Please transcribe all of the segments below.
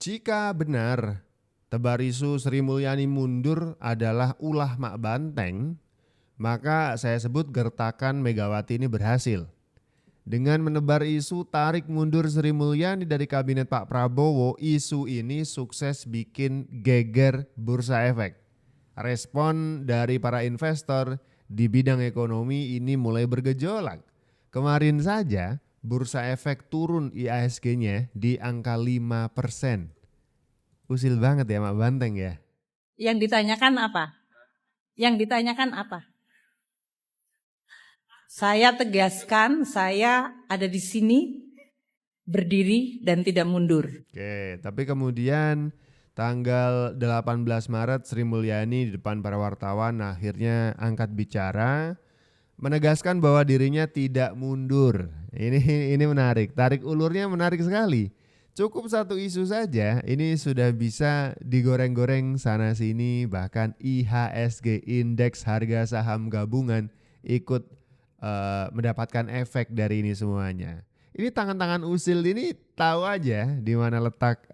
Jika benar tebar isu Sri Mulyani mundur adalah ulah Mak Banteng, maka saya sebut gertakan Megawati ini berhasil. Dengan menebar isu tarik mundur Sri Mulyani dari kabinet Pak Prabowo, isu ini sukses bikin geger bursa efek. Respon dari para investor di bidang ekonomi ini mulai bergejolak. Kemarin saja bursa efek turun IASG-nya di angka 5%. Usil banget ya Mak Banteng ya. Yang ditanyakan apa? Yang ditanyakan apa? Saya tegaskan, saya ada di sini berdiri dan tidak mundur. Oke, tapi kemudian tanggal 18 Maret Sri Mulyani di depan para wartawan akhirnya angkat bicara menegaskan bahwa dirinya tidak mundur. Ini menarik, tarik ulurnya menarik sekali. Cukup satu isu saja, ini sudah bisa digoreng-goreng sana sini, bahkan IHSG indeks harga saham gabungan ikut mendapatkan efek dari ini semuanya. Ini tangan-tangan usil ini tahu aja di mana letak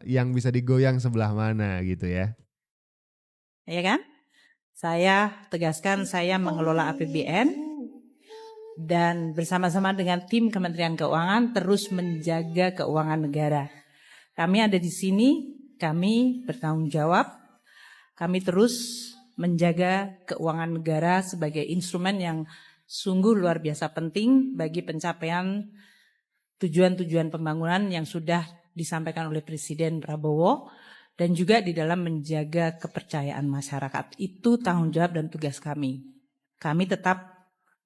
yang bisa digoyang sebelah mana gitu ya. Ya kan? Saya tegaskan saya mengelola APBN dan bersama-sama dengan tim Kementerian Keuangan terus menjaga keuangan negara. Kami ada di sini, kami bertanggung jawab, kami terus menjaga keuangan negara sebagai instrumen yang sungguh luar biasa penting bagi pencapaian tujuan-tujuan pembangunan yang sudah disampaikan oleh Presiden Prabowo dan juga di dalam menjaga kepercayaan masyarakat. Itu tanggung jawab dan tugas kami. Kami tetap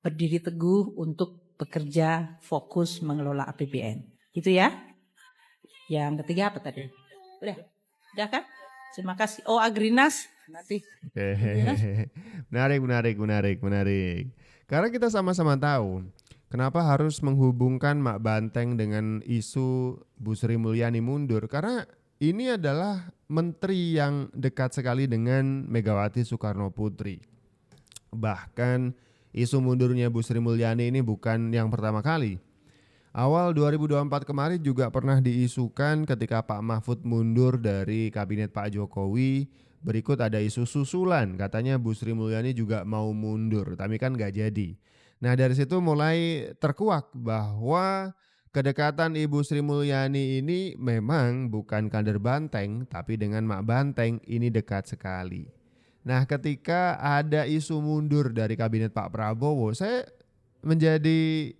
berdiri teguh untuk bekerja fokus mengelola APBN. Gitu ya. Yang ketiga apa tadi? Udah kan? Terima kasih. Oh, Agrinas nanti. Menarik. Karena kita sama-sama tahu kenapa harus menghubungkan Mak Banteng dengan isu Bu Sri Mulyani mundur. Karena ini adalah menteri yang dekat sekali dengan Megawati Soekarno Putri. Bahkan isu mundurnya Bu Sri Mulyani ini bukan yang pertama kali. Awal 2024 kemarin juga pernah diisukan ketika Pak Mahfud mundur dari kabinet Pak Jokowi. Berikut ada isu susulan, katanya Bu Sri Mulyani juga mau mundur, tapi kan gak jadi. Nah dari situ mulai terkuak bahwa kedekatan Ibu Sri Mulyani ini memang bukan kader Banteng, tapi dengan Mak Banteng ini dekat sekali. Nah ketika ada isu mundur dari kabinet Pak Prabowo, saya menjadi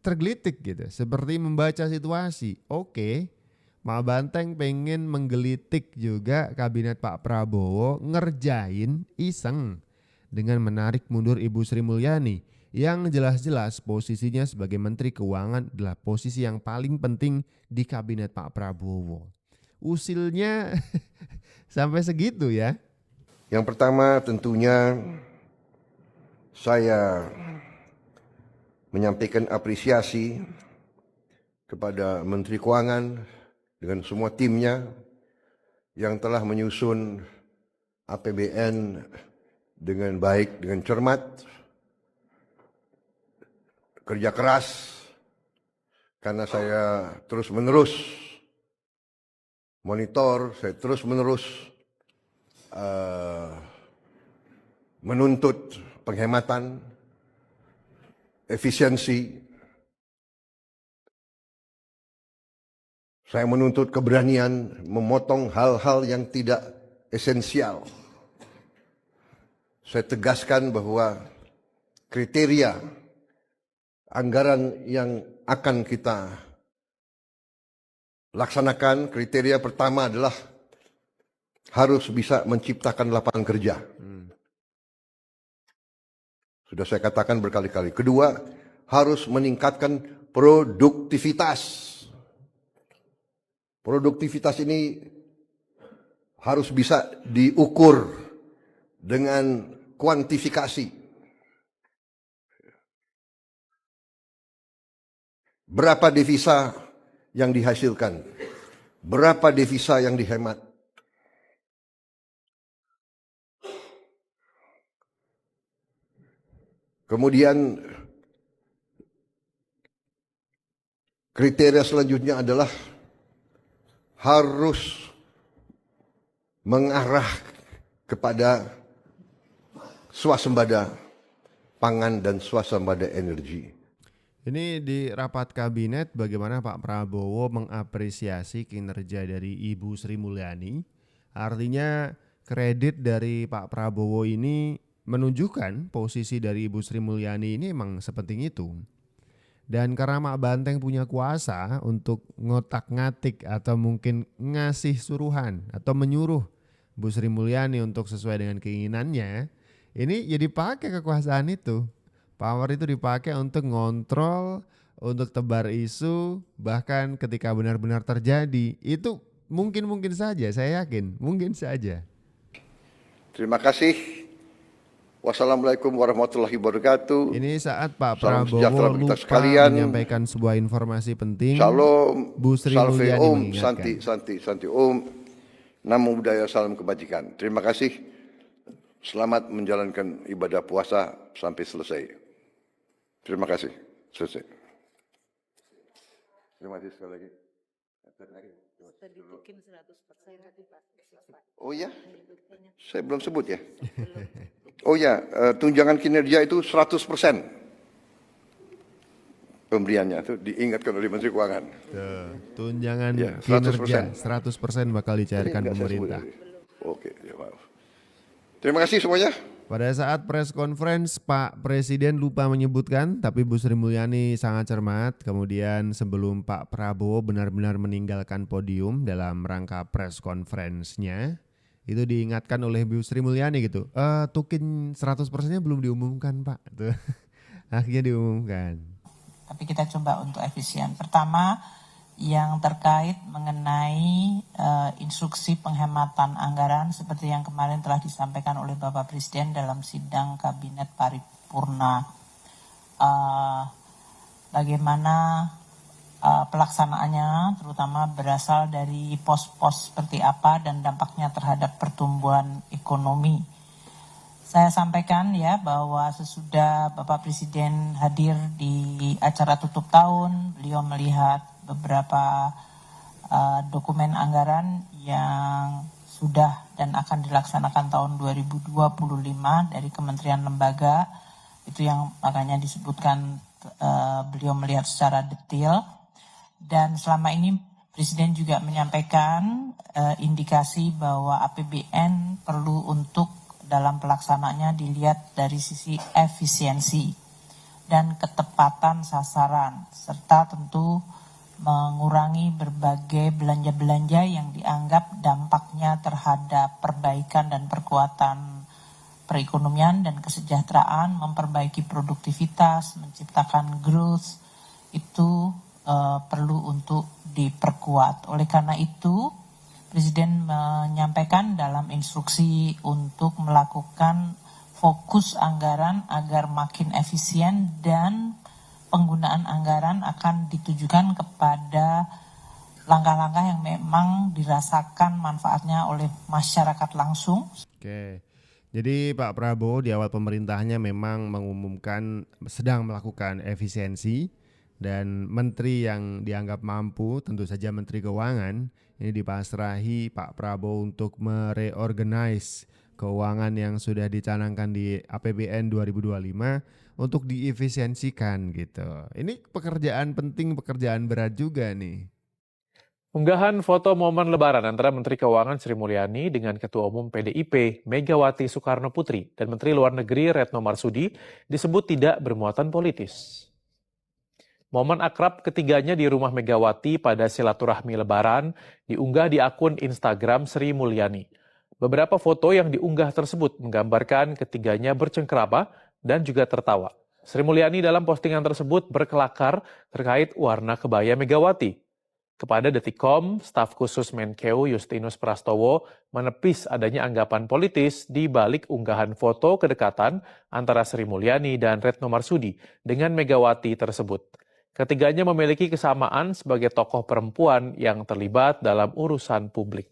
tergelitik gitu, seperti membaca situasi. Oke, Mak Banteng pengen menggelitik juga kabinet Pak Prabowo, ngerjain iseng dengan menarik mundur Ibu Sri Mulyani yang jelas-jelas posisinya sebagai Menteri Keuangan adalah posisi yang paling penting di kabinet Pak Prabowo. Usilnya sampai segitu ya. Yang pertama tentunya saya menyampaikan apresiasi kepada Menteri Keuangan dengan semua timnya yang telah menyusun APBN dengan baik, dengan cermat, kerja keras, karena saya terus-menerus monitor, saya terus-menerus menuntut penghematan, efisiensi. Saya menuntut keberanian memotong hal-hal yang tidak esensial. Saya tegaskan bahwa kriteria anggaran yang akan kita laksanakan, kriteria pertama adalah harus bisa menciptakan lapangan kerja. Sudah saya katakan berkali-kali. Kedua, harus meningkatkan produktivitas. Produktivitas ini harus bisa diukur dengan kuantifikasi. Berapa devisa yang dihasilkan? Berapa devisa yang dihemat? Kemudian kriteria selanjutnya adalah harus mengarah kepada swasembada pangan dan swasembada energi. Ini di rapat kabinet bagaimana Pak Prabowo mengapresiasi kinerja dari Ibu Sri Mulyani. Artinya kredit dari Pak Prabowo ini menunjukkan posisi dari Ibu Sri Mulyani ini emang sepenting itu. Dan karena Mak Banteng punya kuasa untuk ngotak-ngatik atau mungkin ngasih suruhan atau menyuruh Bu Sri Mulyani untuk sesuai dengan keinginannya, ini jadi pakai kekuasaan itu. Power itu dipakai untuk ngontrol, untuk tebar isu, bahkan ketika benar-benar terjadi, itu mungkin saja, saya yakin, mungkin saja. Terima kasih. Wassalamualaikum warahmatullahi wabarakatuh. Ini saat Pak Salam sejahtera Prabowo bagi kita lupa sekalian. menyampaikan sebuah informasi penting. Shalom, Bu Sri salve Mulyani om, mengingatkan. santi om, namo buddhaya, salam kebajikan. Terima kasih. Selamat menjalankan ibadah puasa sampai selesai. Terima kasih. Selesai. Terima kasih sekali lagi. Oh ya, saya belum sebut ya. Oh ya, tunjangan kinerja itu 100% pemberiannya itu diingatkan oleh Menteri Keuangan. Tunjangan Ya, kinerja 100%. 100% bakal dicairkan Enggak saya sebut pemerintah. tadi. Oke, ya maaf. Terima kasih semuanya. Pada saat press conference Pak Presiden lupa menyebutkan, tapi Bu Sri Mulyani sangat cermat. Kemudian sebelum Pak Prabowo benar-benar meninggalkan podium dalam rangka press conference-nya, itu diingatkan oleh Bu Sri Mulyani gitu. Tukin 100%-nya belum diumumkan Pak. Tuh. Akhirnya diumumkan. Tapi kita coba untuk efisien. Pertama, yang terkait mengenai instruksi penghematan anggaran seperti yang kemarin telah disampaikan oleh Bapak Presiden dalam sidang Kabinet Paripurna. Bagaimana pelaksanaannya terutama berasal dari pos-pos seperti apa dan dampaknya terhadap pertumbuhan ekonomi. Saya sampaikan ya bahwa sesudah Bapak Presiden hadir di acara tutup tahun, beliau melihat beberapa dokumen anggaran yang sudah dan akan dilaksanakan tahun 2025 dari kementerian lembaga, itu yang makanya disebutkan beliau melihat secara detail. Dan selama ini Presiden juga menyampaikan indikasi bahwa APBN perlu untuk dalam pelaksanaannya dilihat dari sisi efisiensi dan ketepatan sasaran, serta tentu mengurangi berbagai belanja-belanja yang dianggap dampaknya terhadap perbaikan dan perkuatan perekonomian dan kesejahteraan, memperbaiki produktivitas, menciptakan growth, itu perlu untuk diperkuat. Oleh karena itu, Presiden menyampaikan dalam instruksi untuk melakukan fokus anggaran agar makin efisien dan penggunaan anggaran akan ditujukan kepada langkah-langkah yang memang dirasakan manfaatnya oleh masyarakat langsung. Oke. Jadi Pak Prabowo di awal pemerintahnya memang mengumumkan sedang melakukan efisiensi dan menteri yang dianggap mampu, tentu saja Menteri Keuangan, ini dipasrahi Pak Prabowo untuk mereorganize keuangan yang sudah dicanangkan di APBN 2025 untuk diefisiensikan gitu. Ini pekerjaan penting, pekerjaan berat juga nih. Unggahan foto momen lebaran antara Menteri Keuangan Sri Mulyani dengan Ketua Umum PDIP Megawati Soekarno Putri dan Menteri Luar Negeri Retno Marsudi disebut tidak bermuatan politis. Momen akrab ketiganya di rumah Megawati pada silaturahmi lebaran diunggah di akun Instagram Sri Mulyani. Beberapa foto yang diunggah tersebut menggambarkan ketiganya bercengkerama dan juga tertawa. Sri Mulyani dalam postingan tersebut berkelakar terkait warna kebaya Megawati. Kepada Detikcom, staf khusus Menkeu Justinus Prastowo menepis adanya anggapan politis di balik unggahan foto kedekatan antara Sri Mulyani dan Retno Marsudi dengan Megawati tersebut. Ketiganya memiliki kesamaan sebagai tokoh perempuan yang terlibat dalam urusan publik.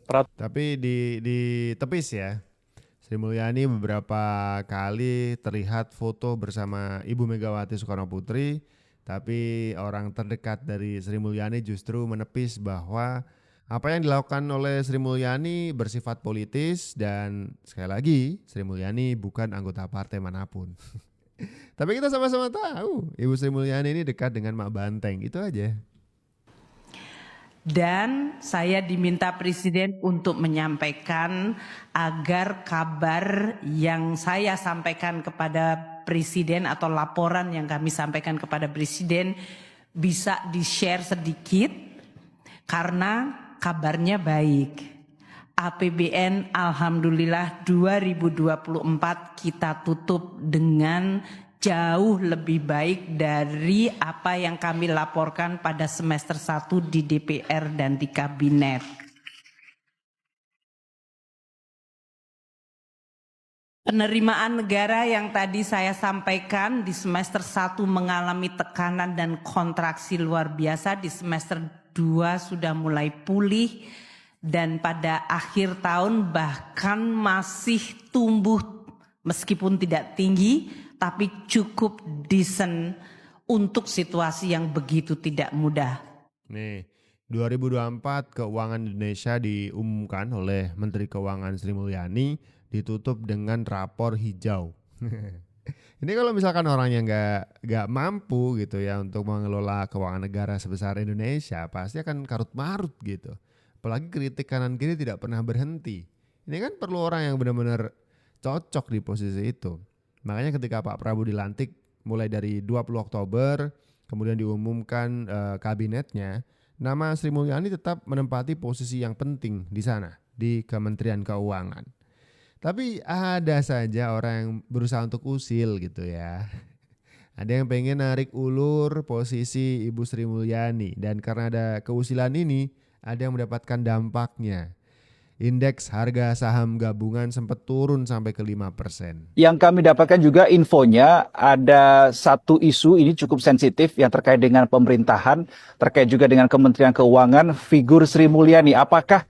Tapi ditepis ya. Sri Mulyani beberapa kali terlihat foto bersama Ibu Megawati Soekarno Putri Tapi orang terdekat dari Sri Mulyani justru menepis bahwa apa yang dilakukan oleh Sri Mulyani bersifat politis dan sekali lagi Sri Mulyani bukan anggota partai manapun. Tapi kita sama-sama tahu Ibu Sri Mulyani ini dekat dengan Mak Banteng, itu aja. Dan saya diminta Presiden untuk menyampaikan agar kabar yang saya sampaikan kepada Presiden atau laporan yang kami sampaikan kepada Presiden bisa di-share sedikit karena kabarnya baik. APBN alhamdulillah 2024 kita tutup dengan jauh lebih baik dari apa yang kami laporkan pada semester 1 di DPR dan di Kabinet. Penerimaan negara yang tadi saya sampaikan di semester 1 mengalami tekanan dan kontraksi luar biasa, di semester 2 sudah mulai pulih dan pada akhir tahun bahkan masih tumbuh meskipun tidak tinggi tapi cukup decent untuk situasi yang begitu tidak mudah. Nih, 2024 keuangan Indonesia diumumkan oleh Menteri Keuangan Sri Mulyani ditutup dengan rapor hijau. Ini kalau misalkan orangnya nggak mampu gitu ya untuk mengelola keuangan negara sebesar Indonesia, pasti akan karut marut gitu. Apalagi kritik kanan kiri tidak pernah berhenti. Ini kan perlu orang yang benar-benar cocok di posisi itu. Makanya ketika Pak Prabowo dilantik mulai dari 20 Oktober, kemudian diumumkan kabinetnya, nama Sri Mulyani tetap menempati posisi yang penting di sana, di Kementerian Keuangan. Tapi ada saja orang yang berusaha untuk usil gitu ya. Ada yang pengen narik ulur posisi Ibu Sri Mulyani dan karena ada keusilan ini ada yang mendapatkan dampaknya. Indeks harga saham gabungan sempat turun sampai ke 5%. Yang kami dapatkan juga infonya ada satu isu ini cukup sensitif yang terkait dengan pemerintahan, terkait juga dengan Kementerian Keuangan, figur Sri Mulyani. Apakah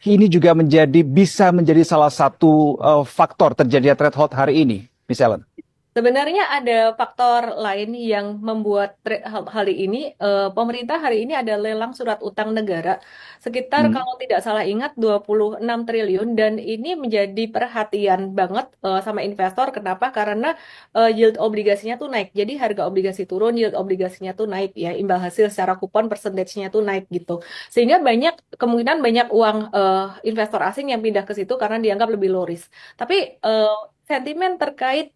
ini juga bisa menjadi salah satu faktor terjadinya threshold hari ini, Miss Ellen? Sebenarnya ada faktor lain yang membuat hal ini, pemerintah hari ini ada lelang surat utang negara sekitar kalau tidak salah ingat 26 triliun dan ini menjadi perhatian banget sama investor. Kenapa? Karena yield obligasinya tuh naik. Jadi harga obligasi turun, yield obligasinya tuh naik ya, imbal hasil secara kupon persentasenya tuh naik gitu. Sehingga kemungkinan banyak uang investor asing yang pindah ke situ karena dianggap lebih low risk. Tapi sentimen terkait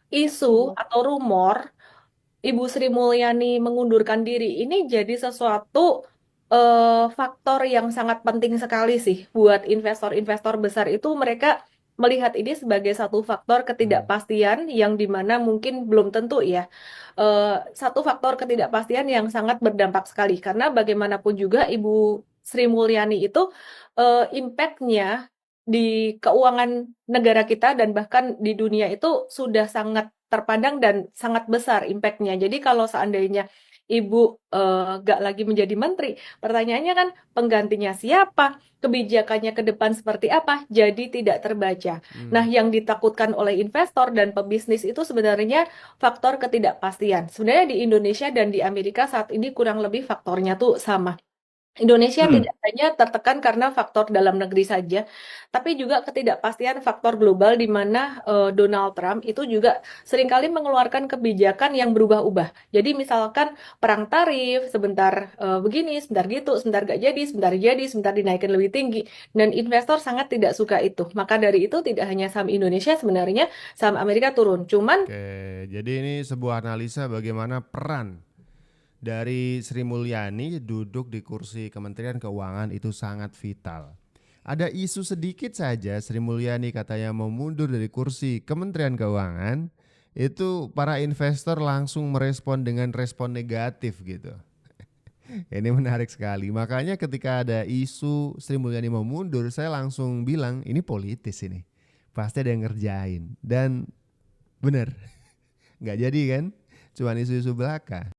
isu atau rumor Ibu Sri Mulyani mengundurkan diri ini jadi sesuatu faktor yang sangat penting sekali sih buat investor-investor besar itu. Mereka melihat ini sebagai satu faktor ketidakpastian yang dimana mungkin belum tentu ya, satu faktor ketidakpastian yang sangat berdampak sekali karena bagaimanapun juga Ibu Sri Mulyani itu impact-nya di keuangan negara kita dan bahkan di dunia itu sudah sangat terpandang dan sangat besar impact-nya. Jadi kalau seandainya Ibu gak lagi menjadi menteri, pertanyaannya kan penggantinya siapa, kebijakannya ke depan seperti apa, jadi tidak terbaca. Nah, yang ditakutkan oleh investor dan pebisnis itu sebenarnya faktor ketidakpastian. Sebenarnya di Indonesia dan di Amerika saat ini kurang lebih faktornya tuh sama. Indonesia tidak hanya tertekan karena faktor dalam negeri saja, tapi juga ketidakpastian faktor global di mana Donald Trump itu juga seringkali mengeluarkan kebijakan yang berubah-ubah. Jadi misalkan perang tarif, sebentar begini, sebentar gitu, sebentar gak jadi, sebentar dinaikin lebih tinggi. Dan investor sangat tidak suka itu. Maka dari itu tidak hanya saham Indonesia, sebenarnya saham Amerika turun. Cuman Oke, jadi ini sebuah analisa bagaimana peran dari Sri Mulyani duduk di kursi Kementerian Keuangan itu sangat vital. Ada isu sedikit saja Sri Mulyani katanya mau mundur dari kursi Kementerian Keuangan, itu para investor langsung merespon dengan respon negatif gitu. Ini menarik sekali. Makanya ketika ada isu Sri Mulyani mau mundur, saya langsung bilang ini politis ini. Pasti ada yang ngerjain. Dan bener, nggak jadi kan? Cuman isu-isu belaka.